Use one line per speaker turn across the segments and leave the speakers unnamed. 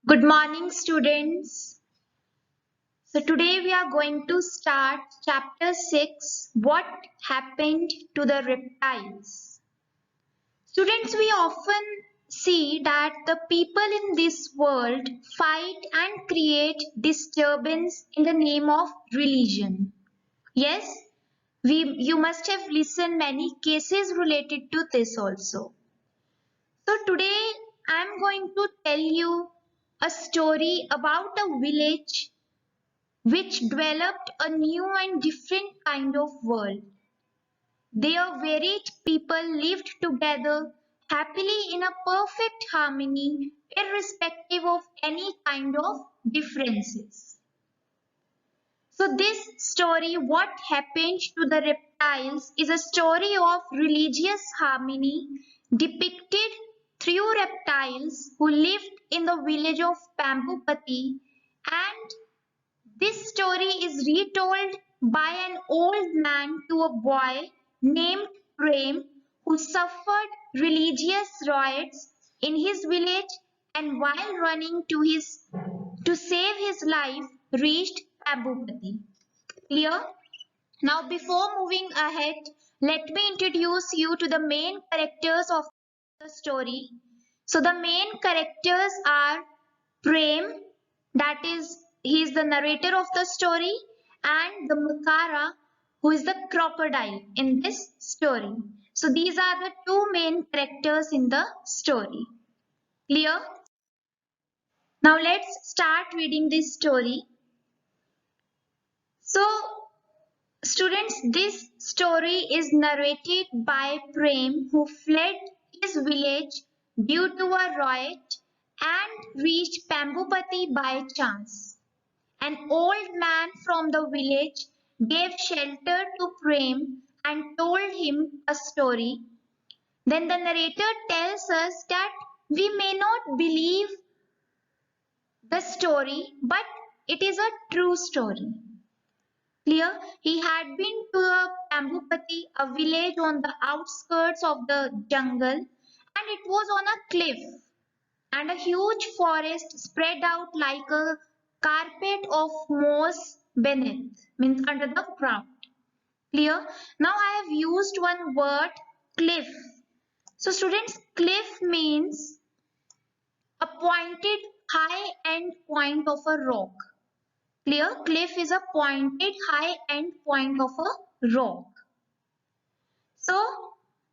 Good morning, students. So, today we are going to start chapter 6, What Happened to the Reptiles. Students, we often see that the people in this world fight and create disturbance in the name of religion. Yes, you must have listened many cases related to this also. So today I am going to tell you a story about a village which developed a new and different kind of world. Their varied people lived together happily in a perfect harmony, irrespective of any kind of differences. So, this story, What Happened to the Reptiles, is a story of religious harmony depicted through reptiles who lived in the village of Pambupati, and this story is retold by an old man to a boy named Prem who suffered religious riots in his village and while running to save his life reached Pambupati. Clear? Now before moving ahead, let me introduce you to the main characters of the story. So the main characters are Prem, that is, he is the narrator of the story, and the Makara, who is the crocodile in this story. So these are the two main characters in the story. Clear? Now let's start reading this story. So, students, this story is narrated by Prem, who fled his village due to a riot and reached Pambupati by chance. An old man from the village gave shelter to Prem and told him a story. Then the narrator tells us that we may not believe the story, but it is a true story. Clear? He had been to a Pambupati, a village on the outskirts of the jungle, and it was on a cliff, and a huge forest spread out like a carpet of moss beneath, means under the ground. Clear? Now I have used one word, cliff. So students, cliff means a pointed high end point of a rock. Clear? Cliff is a pointed high end point of a rock. So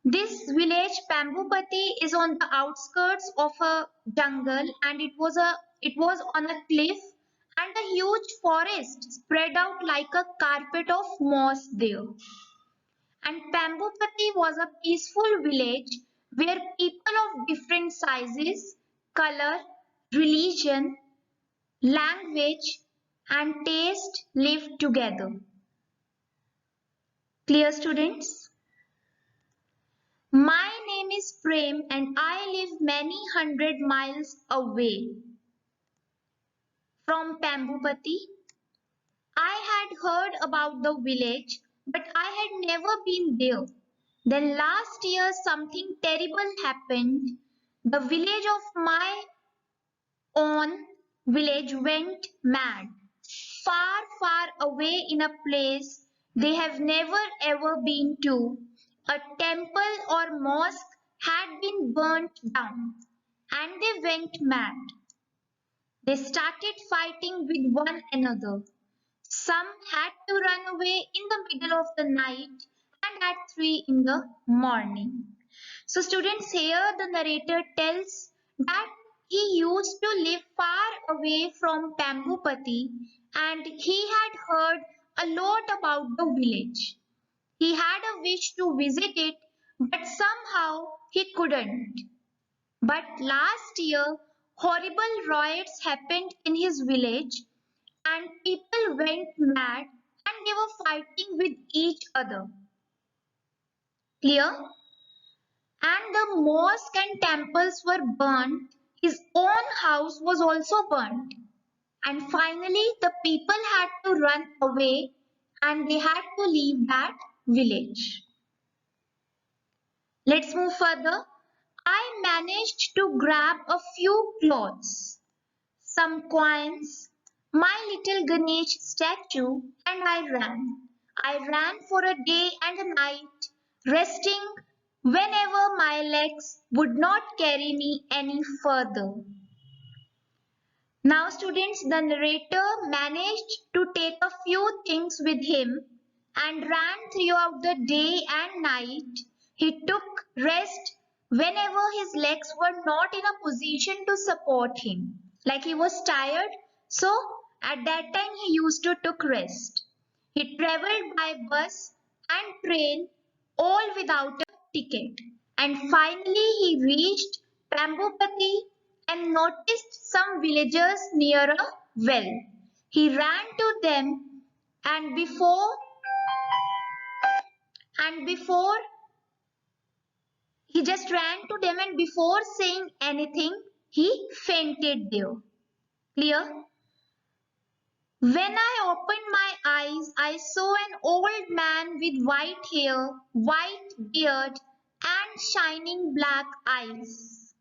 this village Pambupati is on the outskirts of a jungle, and it was on a cliff, and a huge forest spread out like a carpet of moss there. And Pambupati was a peaceful village where people of different sizes, color, religion, language, and taste lived together. Clear, students? My name is Prem and I live many hundred miles away from Pambupati. I had heard about the village, but I had never been there. Then last year something terrible happened. The village of my own village went mad. Far, far away in a place they have never ever been to, a temple or mosque had been burnt down, and they went mad. They started fighting with one another. Some had to run away in the middle of the night and at 3 in the morning. So students, here the narrator tells that he used to live far away from Pambupati and he had heard a lot about the village. He had a wish to visit it, but somehow he couldn't. But last year, horrible riots happened in his village and people went mad and they were fighting with each other. Clear? And the mosque and temples were burnt. His own house was also burnt. And finally, the people had to run away and they had to leave that village. Let's move further. I managed to grab a few clothes. some coins, my little Ganesh statue, and I ran. I ran for a day and a night, resting whenever my legs would not carry me any further. Now, students, the narrator managed to take a few things with him and ran throughout the day and night. He took rest whenever his legs were not in a position to support him. Like he was tired, so at that time he used to took rest. He traveled by bus and train all without a ticket. And finally he reached Pambupati and noticed some villagers near a well. He ran to them and before he just ran to them and before saying anything, he fainted there. Clear? When I opened my eyes, I saw an old man with white hair, white beard, and shining black eyes,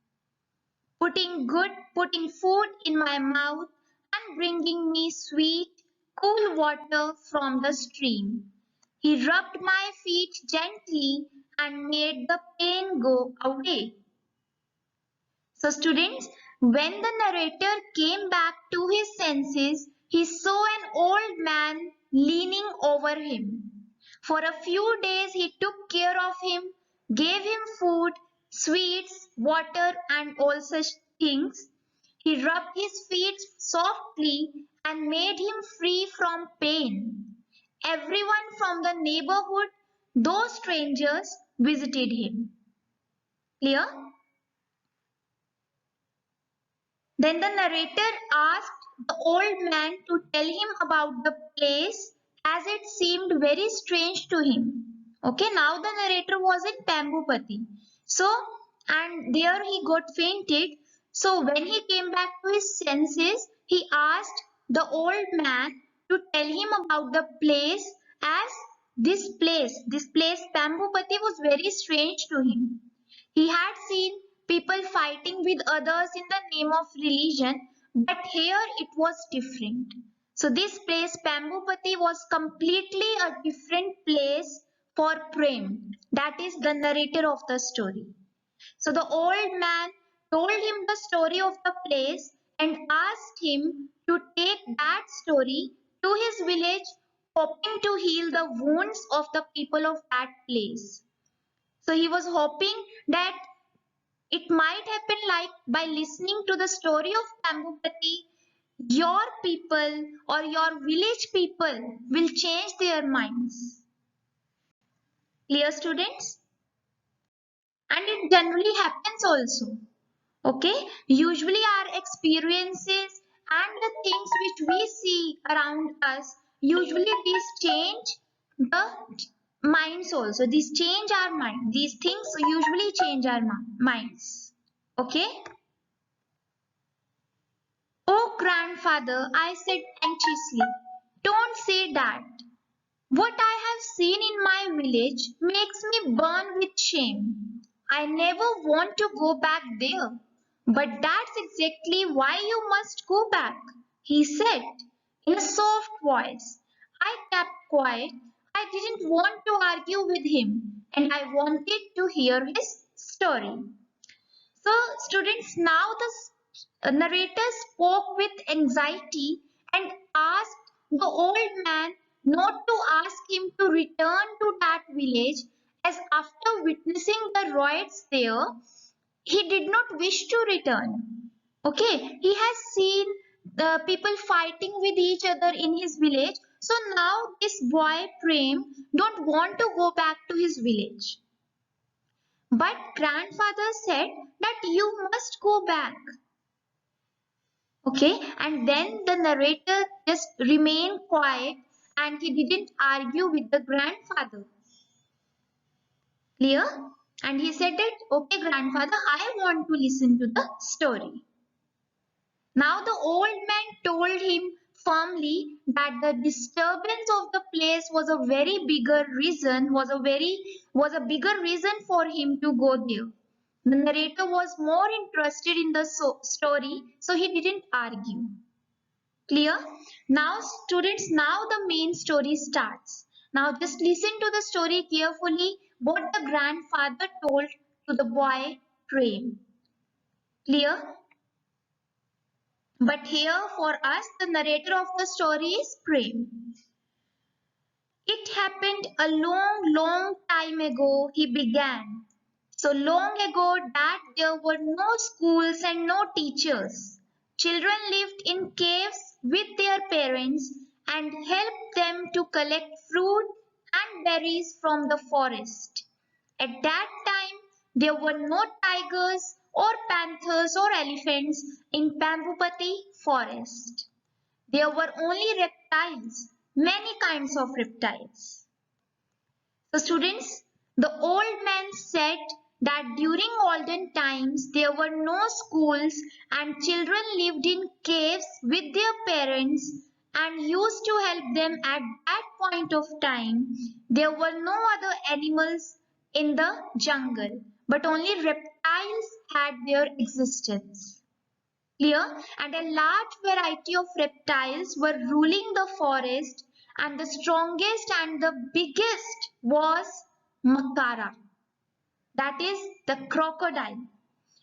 putting food in my mouth and bringing me sweet, cool water from the stream. He rubbed my feet gently and made the pain go away. So, students, when the narrator came back to his senses, he saw an old man leaning over him. For a few days, he took care of him, gave him food, sweets, water, and all such things. He rubbed his feet softly and made him free from pain. Everyone from the neighborhood, those strangers, visited him. Clear? Then the narrator asked the old man to tell him about the place as it seemed very strange to him. Okay, now the narrator was in Pambupati. So, and there he got fainted. So, when he came back to his senses, he asked the old man to tell him about the place as this place Pambupati was very strange to him. He had seen people fighting with others in the name of religion, but here it was different. So this place, Pambupati, was completely a different place for Prem. That is the narrator of the story. So the old man told him the story of the place and asked him to take that story to his village, hoping to heal the wounds of the people of that place. So he was hoping that it might happen like by listening to the story of Pambupati, your people or your village people will change their minds. Clear, students? And it generally happens also. Okay? Usually our experiences and the things which we see around us, usually these change the minds also. These change our mind. These things usually change our minds. Okay? Oh, grandfather, I said anxiously, don't say that. What I have seen in my village makes me burn with shame. I never want to go back there. But that's exactly why you must go back, he said in a soft voice. I kept quiet. I didn't want to argue with him and I wanted to hear his story. So, students, now the narrator spoke with anxiety and asked the old man not to ask him to return to that village, as after witnessing the riots there, he did not wish to return. Okay, he has seen the people fighting with each other in his village. So now this boy Prem don't want to go back to his village. But grandfather said that you must go back. Okay, and then the narrator just remained quiet and he didn't argue with the grandfather. Clear? And he said that, okay, grandfather, I want to listen to the story. Now the old man told him firmly that the disturbance of the place was a very bigger reason, was a bigger reason for him to go there. The narrator was more interested in the story, so he didn't argue. Clear? Now students, now the main story starts. Now just listen to the story carefully, what the grandfather told to the boy Prem. Clear? But here for us, the narrator of the story is Prem. It happened a long time ago, he began. So long ago that there were no schools and no teachers. Children lived in caves with their parents and helped them to collect fruit and berries from the forest. At that time, there were no tigers or panthers or elephants in Pambupati forest. There were only reptiles, many kinds of reptiles. So students, the old man said that during olden times there were no schools and children lived in caves with their parents and used to help them at that point of time. There were no other animals in the jungle, but only reptiles had their existence. Clear? And a large variety of reptiles were ruling the forest, and the strongest and the biggest was Makara, that is the crocodile.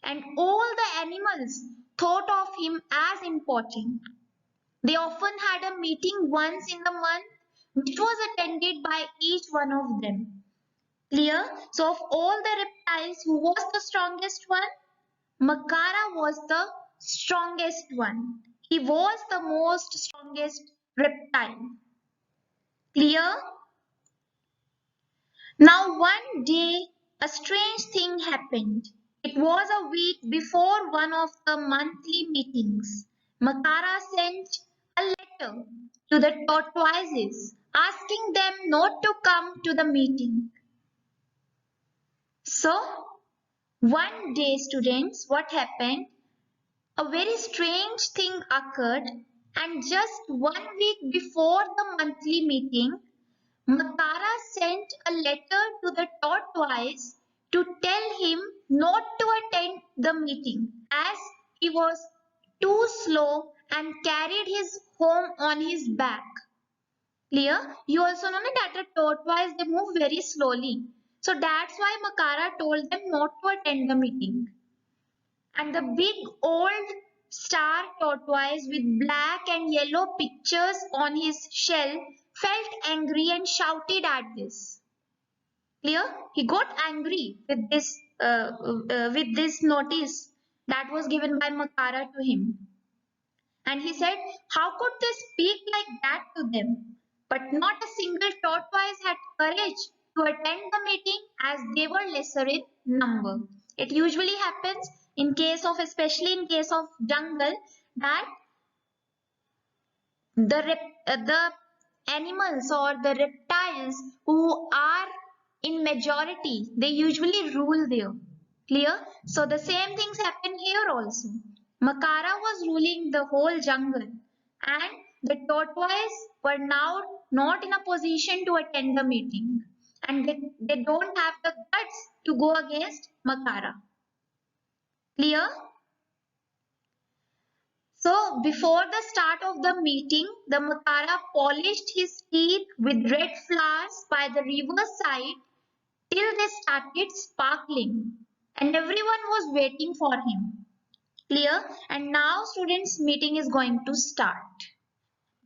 And all the animals thought of him as important. They often had a meeting once in the month, which was attended by each one of them. Clear? So, of all the reptiles, who was the strongest one? Makara was the strongest one. He was the most strongest reptile. Clear? Now one day a strange thing happened. It was a week before one of the monthly meetings. Makara sent a letter to the tortoises asking them not to come to the meeting. So one day, students, what happened? A very strange thing occurred, and just 1 week before the monthly meeting, Makara sent a letter to the tortoise to tell him not to attend the meeting as he was too slow and carried his home on his back. Clear? You also know that the tortoise they move very slowly. So that's why Makara told them not to attend the meeting. And the big old star tortoise with black and yellow pictures on his shell felt angry and shouted at this. Clear? He got angry with this notice that was given by Makara to him. And he said, how could they speak like that to them? But not a single tortoise had courage to attend the meeting as they were lesser in number. It usually happens in case of, especially in case of jungle, that the animals or the reptiles who are in majority, they usually rule there. Clear? So the same things happen here also. Makara was ruling the whole jungle and the tortoise were now not in a position to attend the meeting and they don't have the guts to go against Makara. Clear? So before the start of the meeting, the Makara polished his teeth with red flowers by the river side till they started sparkling and everyone was waiting for him. Clear? And now students meeting is going to start.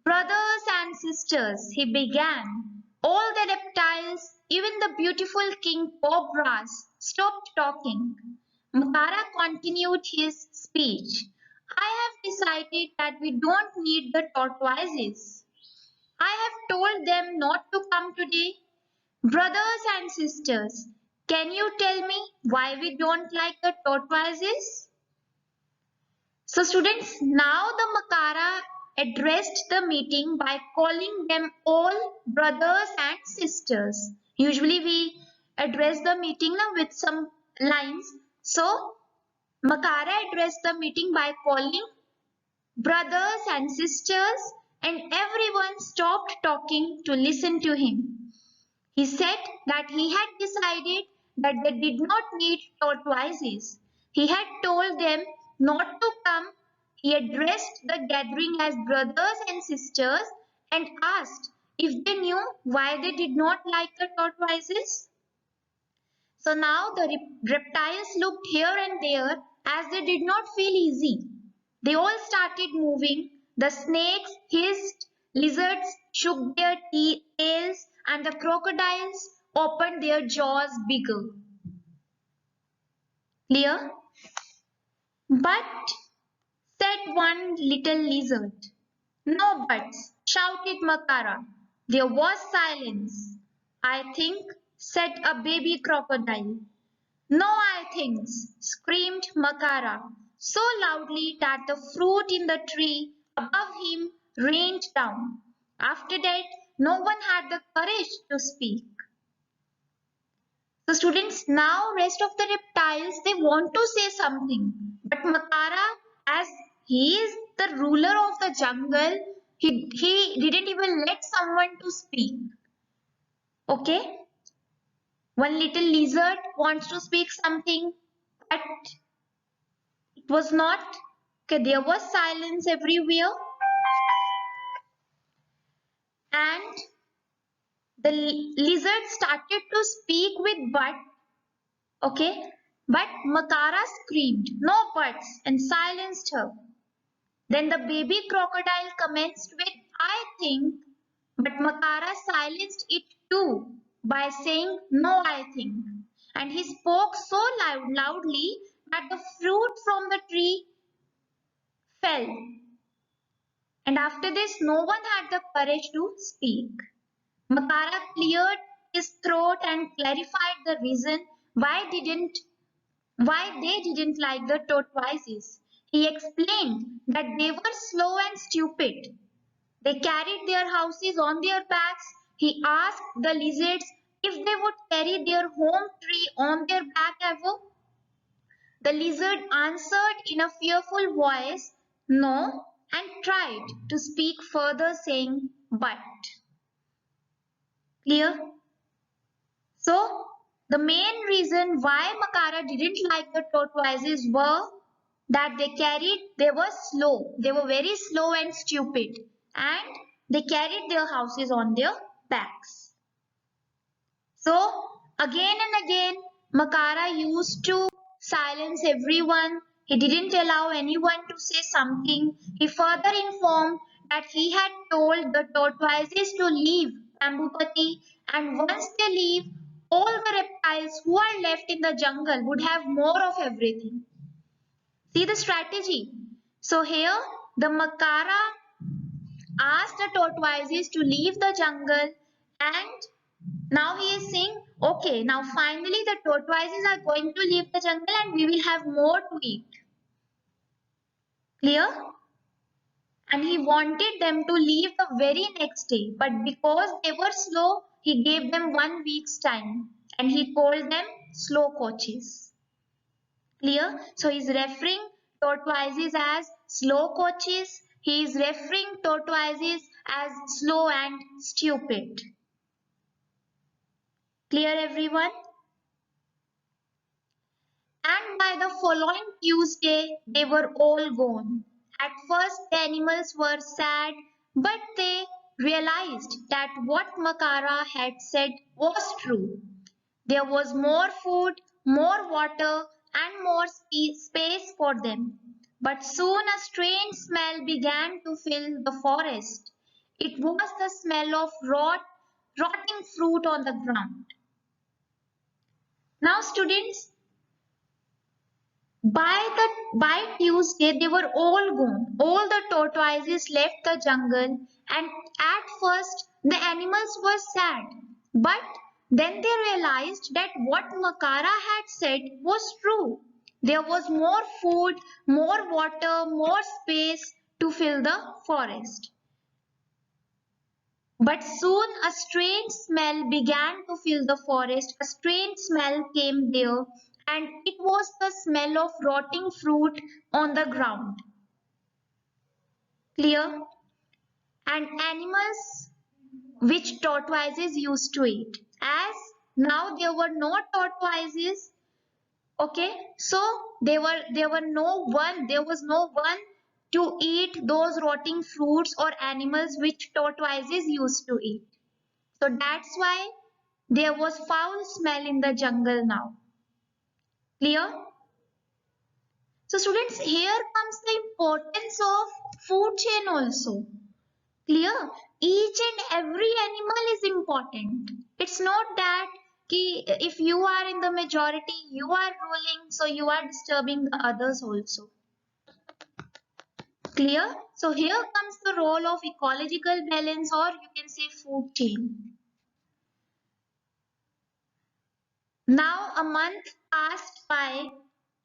Brothers and sisters, he began. All the reptiles, even the beautiful king cobras, stopped talking. Makara continued his speech. I have decided that we don't need the tortoises. I have told them not to come today. Brothers and sisters, can you tell me why we don't like the tortoises? So students, now the Makara addressed the meeting by calling them all brothers and sisters. Usually we address the meeting now with some lines. So Makara addressed the meeting by calling brothers and sisters and everyone stopped talking to listen to him. He said that he had decided that they did not need tortoises. He had told them not to come. He addressed the gathering as brothers and sisters and asked if they knew why they did not like the tortoises. So now the reptiles looked here and there as they did not feel easy. They all started moving. The snakes hissed, lizards shook their tails, and the crocodiles opened their jaws bigger. Clear? But, said one little lizard. No buts, shouted Makara. There was silence. I think, said a baby crocodile. No, I thinks, screamed Makara, so loudly that the fruit in the tree above him rained down. After that, no one had the courage to speak. So students, now rest of the reptiles, they want to say something. But Makara, as he is the ruler of the jungle, he didn't even let someone to speak. Okay? One little lizard wants to speak something, but it was not. Okay, there was silence everywhere. And the lizard started to speak with but. Okay, but Makara screamed, no buts, and silenced her. Then the baby crocodile commenced with, I think, but Makara silenced it too by saying, no, I think. And he spoke so loudly that the fruit from the tree fell. And after this, no one had the courage to speak. Makara cleared his throat and clarified the reason why they didn't like the tortoises. He explained that they were slow and stupid. They carried their houses on their backs. He asked the lizards if they would carry their home tree on their back ever. The lizard answered in a fearful voice, no, and tried to speak further, saying, but. Clear? So, the main reason why Makara didn't like the tortoises were that they were slow. They were very slow and stupid. And they carried their houses on their backs. So, again and again, Makara used to silence everyone. He didn't allow anyone to say something. He further informed that he had told the tortoises to leave Ambupati, and once they leave, all the reptiles who are left in the jungle would have more of everything. See the strategy. So here the Makara asked the tortoises to leave the jungle, and now he is saying, okay, now finally the tortoises are going to leave the jungle and we will have more to eat. Clear? And he wanted them to leave the very next day, but because they were slow, he gave them 1 week's time and he called them slow coaches. Clear? So he is referring tortoises as slow coaches. He is referring tortoises as slow and stupid. Clear everyone? And by the following Tuesday, they were all gone. At first, the animals were sad, but they realized that what Makara had said was true. There was more food, more water, and more space for them. But soon a strange smell began to fill the forest. It was the smell of rotting fruit on the ground. Now, students, by Tuesday, they were all gone. All the tortoises left the jungle, and at first the animals were sad. But then they realized that what Makara had said was true. There was more food, more water, more space to fill the forest. But soon a strange smell began to fill the forest. A strange smell came there, and it was the smell of rotting fruit on the ground. Clear? And animals which tortoises used to eat. As Now there were no tortoises. Okay, so there was no one to eat those rotting fruits or animals which tortoises used to eat. So that's why there was foul smell in the jungle now. Clear? So students, here comes the importance of food chain also. Clear? Each and every animal is important. It's not that if you are in the majority, you are ruling, so you are disturbing the others also. Clear? So here comes the role of ecological balance, or you can say food chain. Now a month passed by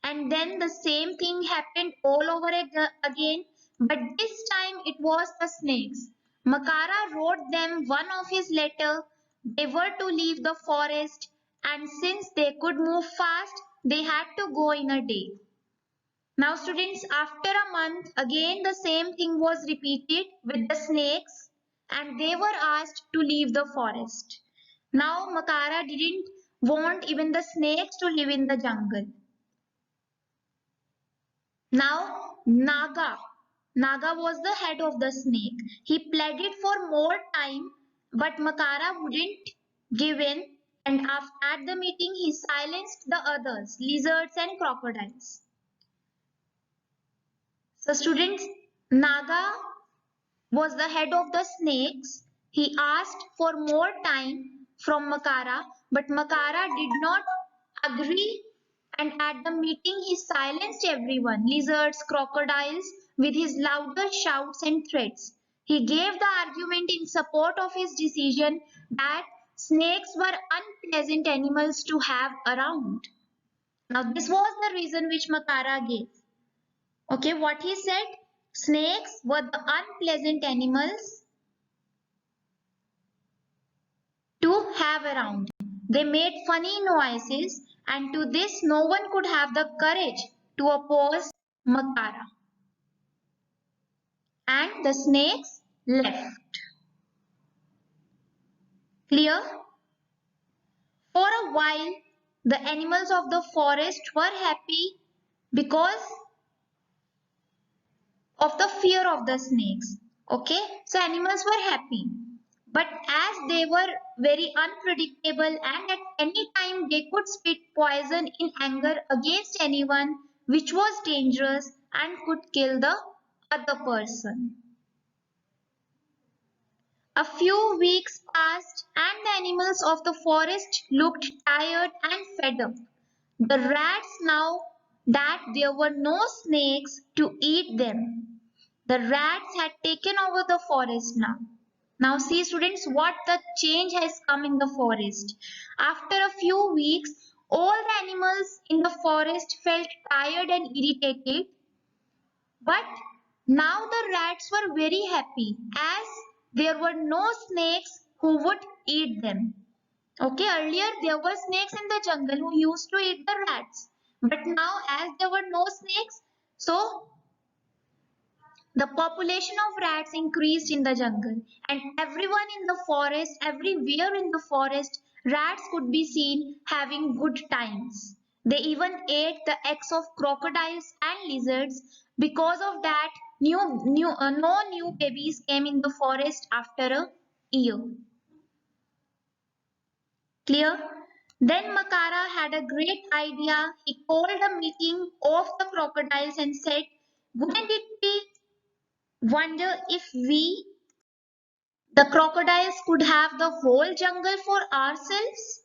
and then the same thing happened all over again, but this time it was the snakes. Makara wrote them one of his letter. They were to leave the forest, and since they could move fast, they had to go in a day. Now students, after a month, again the same thing was repeated with the snakes, and they were asked to leave the forest. Now Makara didn't want even the snakes to live in the jungle. Now Naga was the head of the snake. He pleaded for more time, but Makara wouldn't give in, and at the meeting he silenced the others, lizards and crocodiles. So students, Naga was the head of the snakes. He asked for more time from Makara, but Makara did not agree, and at the meeting he silenced everyone, lizards, crocodiles, with his louder shouts and threats. He gave the argument in support of his decision that snakes were unpleasant animals to have around. Now this was the reason which Makara gave. Okay, what he said? Snakes were the unpleasant animals to have around. They made funny noises, and to this no one could have the courage to oppose Makara. And the snakes left. Clear? For a while, the animals of the forest were happy because of the fear of the snakes. Okay, so animals were happy. But as they were very unpredictable and at any time they could spit poison in anger against anyone, which was dangerous and could kill the other person. A few weeks passed and the animals of the forest looked tired and fed up. The rats, now that there were no snakes to eat them, the rats had taken over the forest now. Now see students what the change has come in the forest. After a few weeks, all the animals in the forest felt tired and irritated, but now the rats were very happy as there were no snakes who would eat them. Okay, earlier there were snakes in the jungle who used to eat the rats, but now as there were no snakes, so the population of rats increased in the jungle, and everyone in the forest, everywhere in the forest, rats could be seen having good times. They even ate the eggs of crocodiles and lizards. Because of that, no new babies came in the forest after a year. Clear? Then Makara had a great idea. He called a meeting of the crocodiles and said, wouldn't it be wonder if we, the crocodiles, could have the whole jungle for ourselves?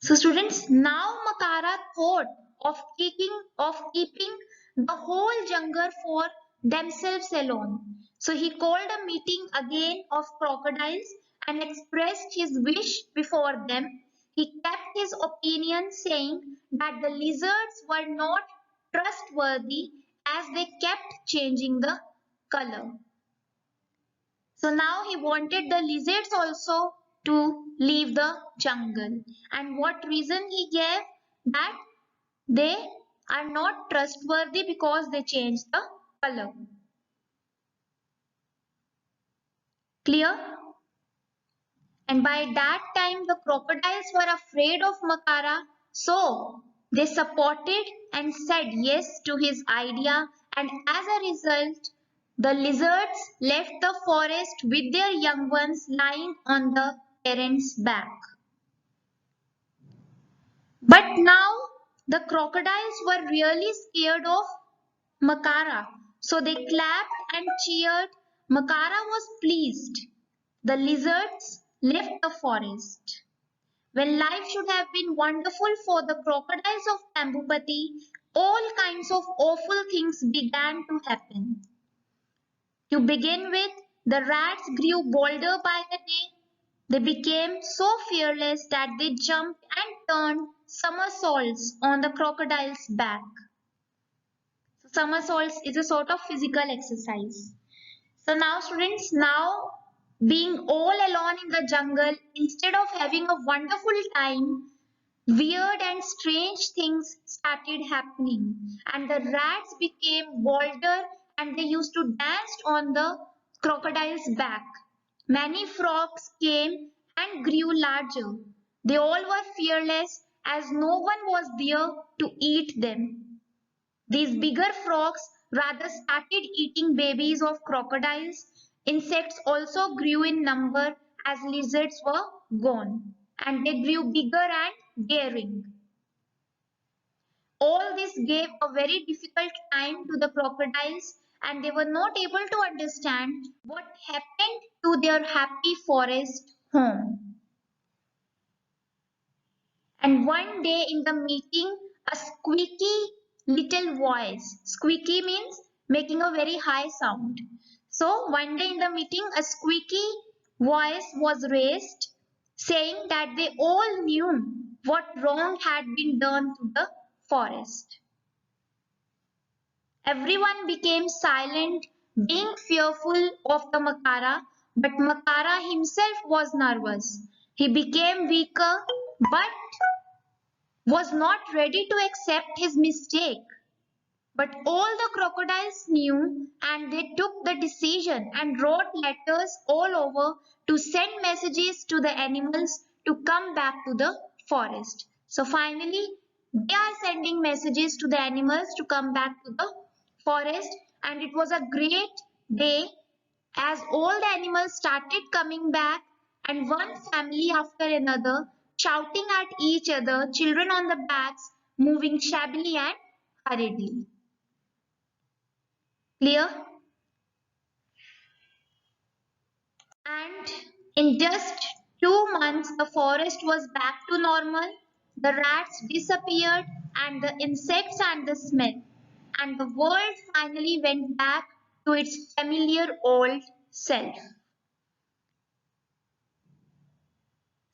So students, now Makara thought of keeping the whole jungle for themselves alone. So he called a meeting again of crocodiles and expressed his wish before them. He kept his opinion, saying that the lizards were not trustworthy as they kept changing the color. So now he wanted the lizards also to leave the jungle. And what reason he gave? That they are not trustworthy because they change the color. Clear? And by that time, the crocodiles were afraid of Makara, so they supported and said yes to his idea. And as a result, the lizards left the forest with their young ones lying on the parents' back. But now the crocodiles were really scared of Makara, so they clapped and cheered. Makara was pleased. The lizards left the forest. When life should have been wonderful for the crocodiles of Tambupati, all kinds of awful things began to happen. To begin with, the rats grew bolder by the day. They became so fearless that they jumped and turned somersaults on the crocodile's back. So somersaults is a sort of physical exercise. So now students, now being all alone in the jungle, instead of having a wonderful time, weird and strange things started happening, and the rats became bolder and they used to dance on the crocodile's back. Many frogs came and grew larger. They all were fearless as no one was there to eat them. These bigger frogs rather started eating babies of crocodiles. Insects also grew in number as lizards were gone, and they grew bigger and daring. All this gave a very difficult time to the crocodiles, and they were not able to understand what happened to their happy forest home. And one day in the meeting, a squeaky little voice, squeaky means making a very high sound. So one day in the meeting, a squeaky voice was raised saying that they all knew what wrong had been done to the forest. Everyone became silent, being fearful of the Makara, but Makara himself was nervous. He became weaker, but was not ready to accept his mistake. But all the crocodiles knew, and they took the decision and wrote letters all over to send messages to the animals to come back to the forest. So finally, they are sending messages to the animals to come back to the forest, and it was a great day as all the animals started coming back, and one family after another shouting at each other, children on the backs, moving shabbily and hurriedly. Clear? And in just 2 months, the forest was back to normal. The rats disappeared, and the insects and the smell. And the world finally went back to its familiar old self.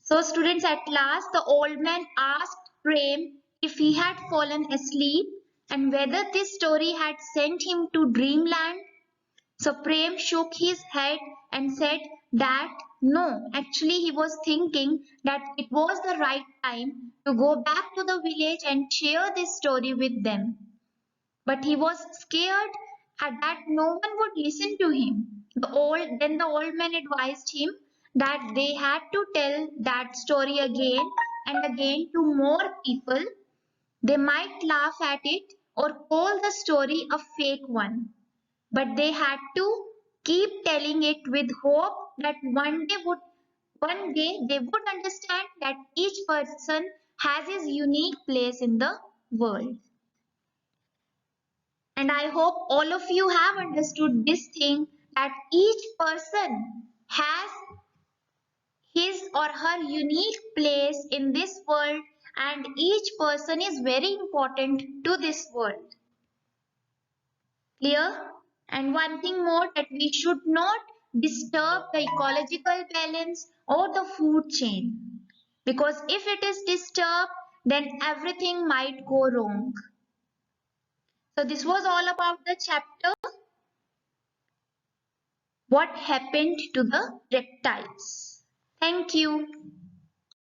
So students, at last the old man asked Prem if he had fallen asleep and whether this story had sent him to dreamland. So Prem shook his head and said that no, actually he was thinking that it was the right time to go back to the village and share this story with them. But he was scared at that no one would listen to him. Then the old man advised him that they had to tell that story again and again to more people. They might laugh at it or call the story a fake one, but they had to keep telling it with hope that one day they would understand that each person has his unique place in the world. And I hope all of you have understood this thing that each person has his or her unique place in this world, and each person is very important to this world. Clear? And one thing more, that we should not disturb the ecological balance or the food chain, because if it is disturbed, then everything might go wrong. So this was all about the chapter what happened to the reptiles. Thank you.